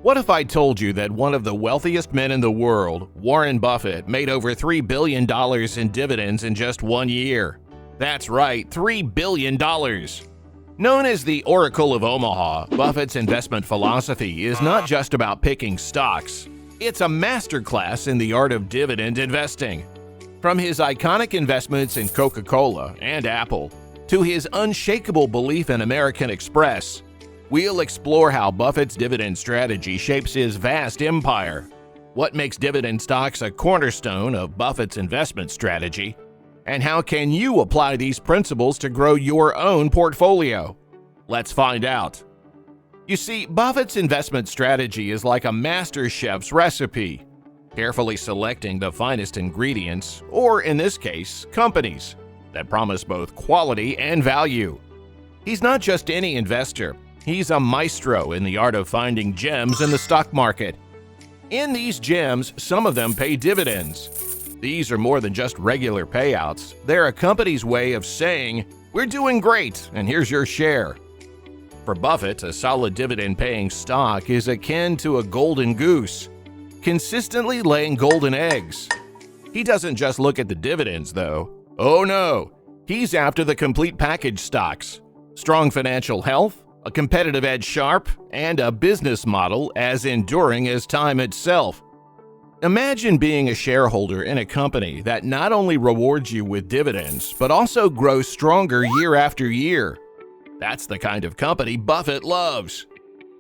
What if I told you that one of the wealthiest men in the world, Warren Buffett, made over $3 billion in dividends in just 1 year? That's right, $3 billion. Known as the Oracle of Omaha, Buffett's investment philosophy is not just about picking stocks. It's a masterclass in the art of dividend investing. From his iconic investments in Coca-Cola and Apple to his unshakable belief in American Express, we'll explore how Buffett's dividend strategy shapes his vast empire, what makes dividend stocks a cornerstone of Buffett's investment strategy, and how can you apply these principles to grow your own portfolio? Let's find out. You see, Buffett's investment strategy is like a master chef's recipe, carefully selecting the finest ingredients, or in this case, companies, that promise both quality and value. He's not just any investor. He's a maestro in the art of finding gems in the stock market. In these gems, some of them pay dividends. These are more than just regular payouts. They're a company's way of saying, "We're doing great, and here's your share." For Buffett, a solid dividend-paying stock is akin to a golden goose, consistently laying golden eggs. He doesn't just look at the dividends, though. Oh no, he's after the complete package stocks: strong financial health, a competitive edge sharp, and a business model as enduring as time itself. Imagine being a shareholder in a company that not only rewards you with dividends, but also grows stronger year after year. That's the kind of company Buffett loves.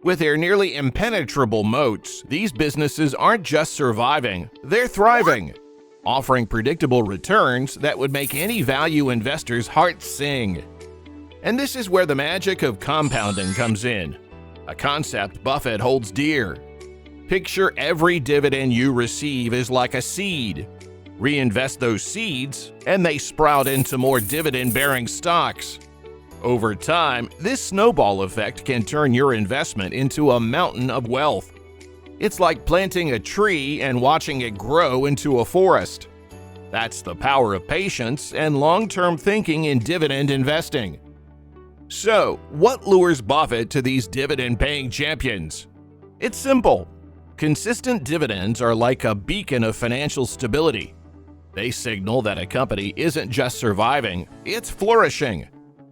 With their nearly impenetrable moats, these businesses aren't just surviving, they're thriving, offering predictable returns that would make any value investor's heart sing. And this is where the magic of compounding comes in, a concept Buffett holds dear. Picture every dividend you receive is like a seed. Reinvest those seeds, and they sprout into more dividend-bearing stocks. Over time, this snowball effect can turn your investment into a mountain of wealth. It's like planting a tree and watching it grow into a forest. That's the power of patience and long-term thinking in dividend investing. So, what lures Buffett to these dividend-paying champions? It's simple. Consistent dividends are like a beacon of financial stability. They signal that a company isn't just surviving, it's flourishing,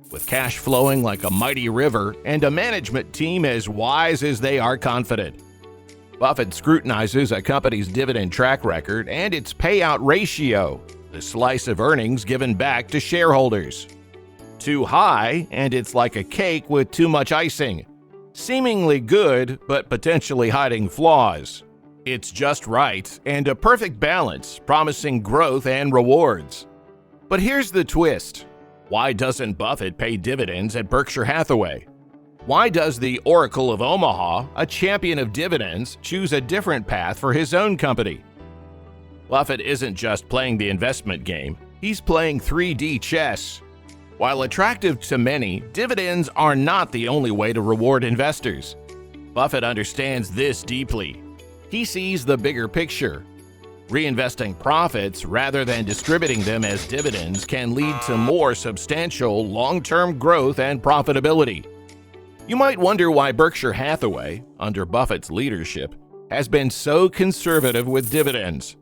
with cash flowing like a mighty river and a management team as wise as they are confident. Buffett scrutinizes a company's dividend track record and its payout ratio, the slice of earnings given back to shareholders. Too high, and it's like a cake with too much icing. Seemingly good, but potentially hiding flaws. It's just right, and a perfect balance, promising growth and rewards. But here's the twist. Why doesn't Buffett pay dividends at Berkshire Hathaway? Why does the Oracle of Omaha, a champion of dividends, choose a different path for his own company? Buffett isn't just playing the investment game, he's playing 3D chess. While attractive to many, dividends are not the only way to reward investors. Buffett understands this deeply. He sees the bigger picture. Reinvesting profits rather than distributing them as dividends can lead to more substantial long-term growth and profitability. You might wonder why Berkshire Hathaway, under Buffett's leadership, has been so conservative with dividends.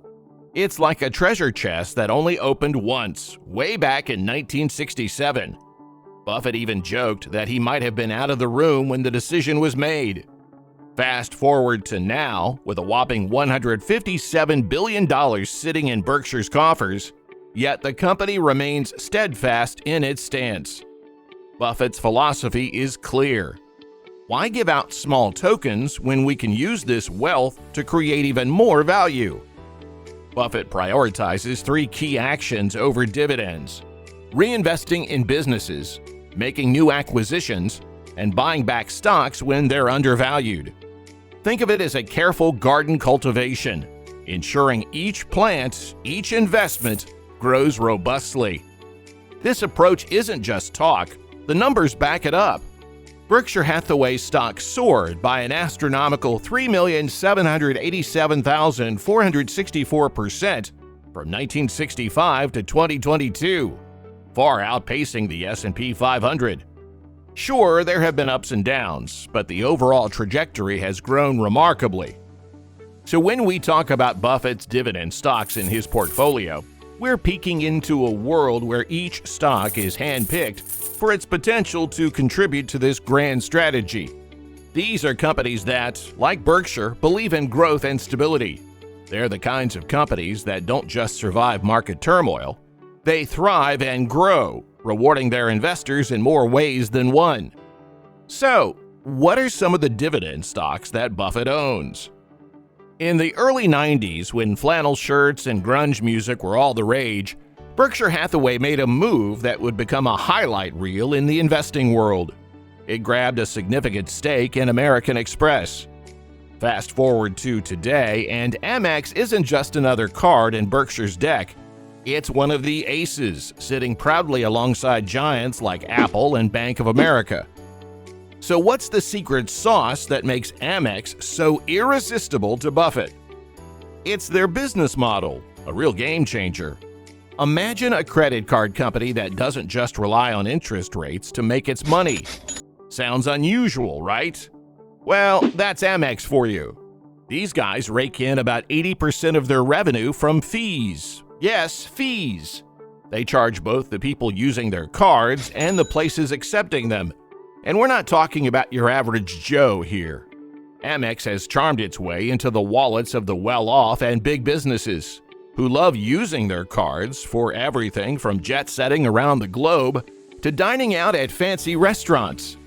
It's like a treasure chest that only opened once, way back in 1967. Buffett even joked that he might have been out of the room when the decision was made. Fast forward to now, with a whopping $157 billion sitting in Berkshire's coffers, yet the company remains steadfast in its stance. Buffett's philosophy is clear. Why give out small tokens when we can use this wealth to create even more value? Buffett prioritizes 3 key actions over dividends: reinvesting in businesses, making new acquisitions, and buying back stocks when they're undervalued. Think of it as a careful garden cultivation, ensuring each plant, each investment, grows robustly. This approach isn't just talk, the numbers back it up. Berkshire Hathaway's stock soared by an astronomical 3,787,464% from 1965 to 2022, far outpacing the S&P 500. Sure, there have been ups and downs, but the overall trajectory has grown remarkably. So when we talk about Buffett's dividend stocks in his portfolio, we're peeking into a world where each stock is handpicked for its potential to contribute to this grand strategy. These are companies that, like Berkshire, believe in growth and stability. They're the kinds of companies that don't just survive market turmoil, they thrive and grow, rewarding their investors in more ways than one. So, what are some of the dividend stocks that Buffett owns? In the early 90s, when flannel shirts and grunge music were all the rage, Berkshire Hathaway made a move that would become a highlight reel in the investing world. It grabbed a significant stake in American Express. Fast forward to today, and Amex isn't just another card in Berkshire's deck. It's one of the aces, sitting proudly alongside giants like Apple and Bank of America. So what's the secret sauce that makes Amex so irresistible to Buffett? It's their business model, a real game changer. Imagine a credit card company that doesn't just rely on interest rates to make its money. Sounds unusual, right? Well, that's Amex for you. These guys rake in about 80% of their revenue from fees. Yes, fees. They charge both the people using their cards and the places accepting them. And we're not talking about your average Joe here. Amex has charmed its way into the wallets of the well-off and big businesses, who love using their cards for everything from jet-setting around the globe to dining out at fancy restaurants.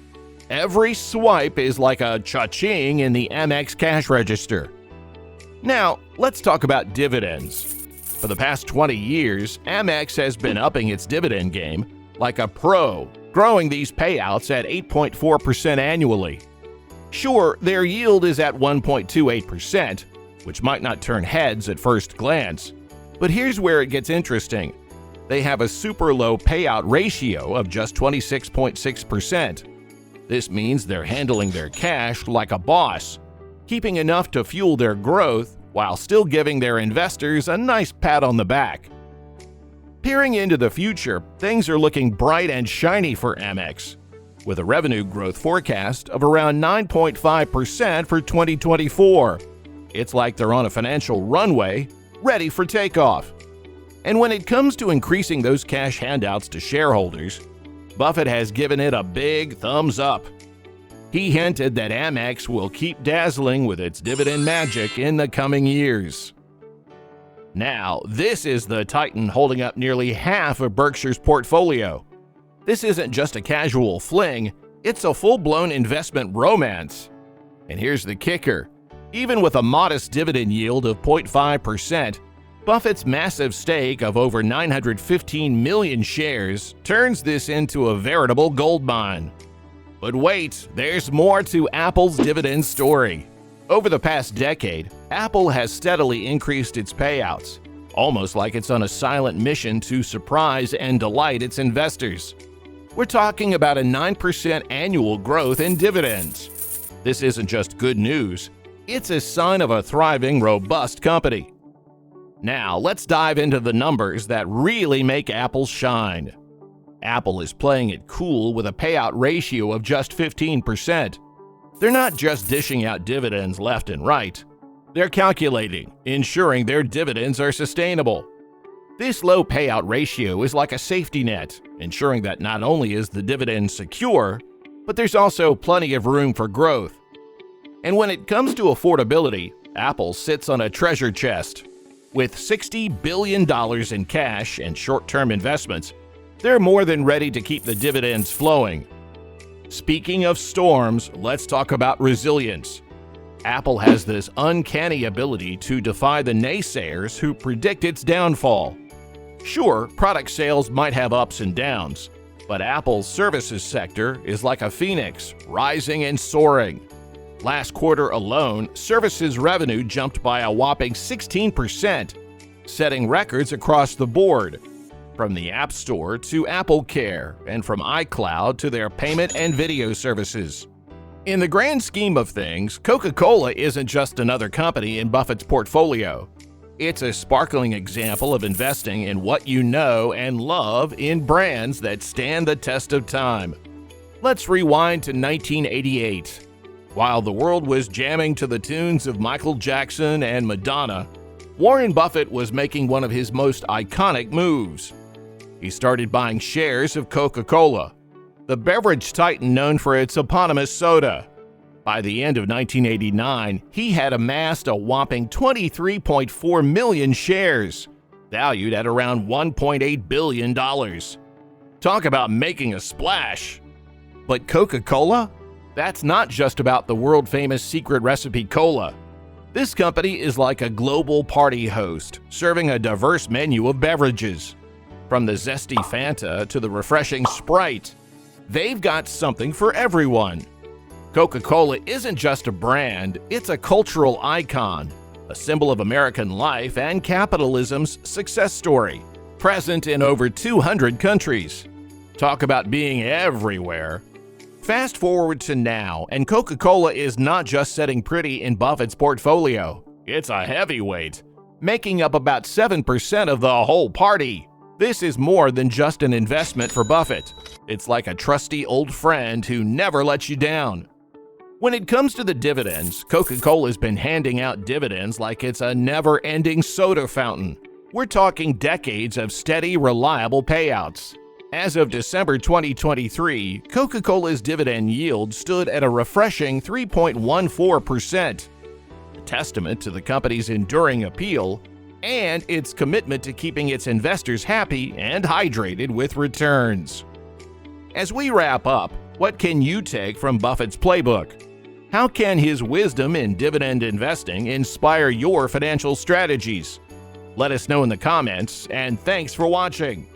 Every swipe is like a cha-ching in the Amex cash register. Now, let's talk about dividends. For the past 20 years, Amex has been upping its dividend game like a pro, growing these payouts at 8.4% annually. Sure, their yield is at 1.28%, which might not turn heads at first glance. But here's where it gets interesting. They have a super low payout ratio of just 26.6%. This means they're handling their cash like a boss, keeping enough to fuel their growth while still giving their investors a nice pat on the back. Peering into the future, things are looking bright and shiny for Amex, with a revenue growth forecast of around 9.5% for 2024. It's like they're on a financial runway, ready for takeoff. And when it comes to increasing those cash handouts to shareholders, Buffett has given it a big thumbs up. He hinted that Amex will keep dazzling with its dividend magic in the coming years. Now, this is the titan holding up nearly half of Berkshire's portfolio. This isn't just a casual fling, it's a full-blown investment romance. And here's the kicker. Even with a modest dividend yield of 0.5%, Buffett's massive stake of over 915 million shares turns this into a veritable gold mine. But wait, there's more to Apple's dividend story. Over the past decade, Apple has steadily increased its payouts, almost like it's on a silent mission to surprise and delight its investors. We're talking about a 9% annual growth in dividends. This isn't just good news, it's a sign of a thriving, robust company. Now, let's dive into the numbers that really make Apple shine. Apple is playing it cool with a payout ratio of just 15%. They're not just dishing out dividends left and right. They're calculating, ensuring their dividends are sustainable. This low payout ratio is like a safety net, ensuring that not only is the dividend secure, but there's also plenty of room for growth. And when it comes to affordability, Apple sits on a treasure chest. With $60 billion in cash and short-term investments, they're more than ready to keep the dividends flowing. Speaking of storms, let's talk about resilience. Apple has this uncanny ability to defy the naysayers who predict its downfall. Sure, product sales might have ups and downs, but Apple's services sector is like a phoenix, rising and soaring. Last quarter alone, services revenue jumped by a whopping 16%, setting records across the board, from the App Store to Apple Care, and from iCloud to their payment and video services. In the grand scheme of things, Coca-Cola isn't just another company in Buffett's portfolio. It's a sparkling example of investing in what you know and love in brands that stand the test of time. Let's rewind to 1988. While the world was jamming to the tunes of Michael Jackson and Madonna, Warren Buffett was making one of his most iconic moves. He started buying shares of Coca-Cola, the beverage titan known for its eponymous soda. By the end of 1989, he had amassed a whopping 23.4 million shares, valued at around $1.8 billion. Talk about making a splash! But Coca-Cola? That's not just about the world-famous secret recipe cola. This company is like a global party host, serving a diverse menu of beverages. From the zesty Fanta to the refreshing Sprite, they've got something for everyone. Coca-Cola isn't just a brand, it's a cultural icon, a symbol of American life and capitalism's success story, present in over 200 countries. Talk about being everywhere. Fast forward to now, and Coca-Cola is not just sitting pretty in Buffett's portfolio. It's a heavyweight, making up about 7% of the whole party. This is more than just an investment for Buffett. It's like a trusty old friend who never lets you down. When it comes to the dividends, Coca-Cola's been handing out dividends like it's a never-ending soda fountain. We're talking decades of steady, reliable payouts. As of December 2023, Coca-Cola's dividend yield stood at a refreshing 3.14%, a testament to the company's enduring appeal and its commitment to keeping its investors happy and hydrated with returns. As we wrap up, what can you take from Buffett's playbook? How can his wisdom in dividend investing inspire your financial strategies? Let us know in the comments, and thanks for watching.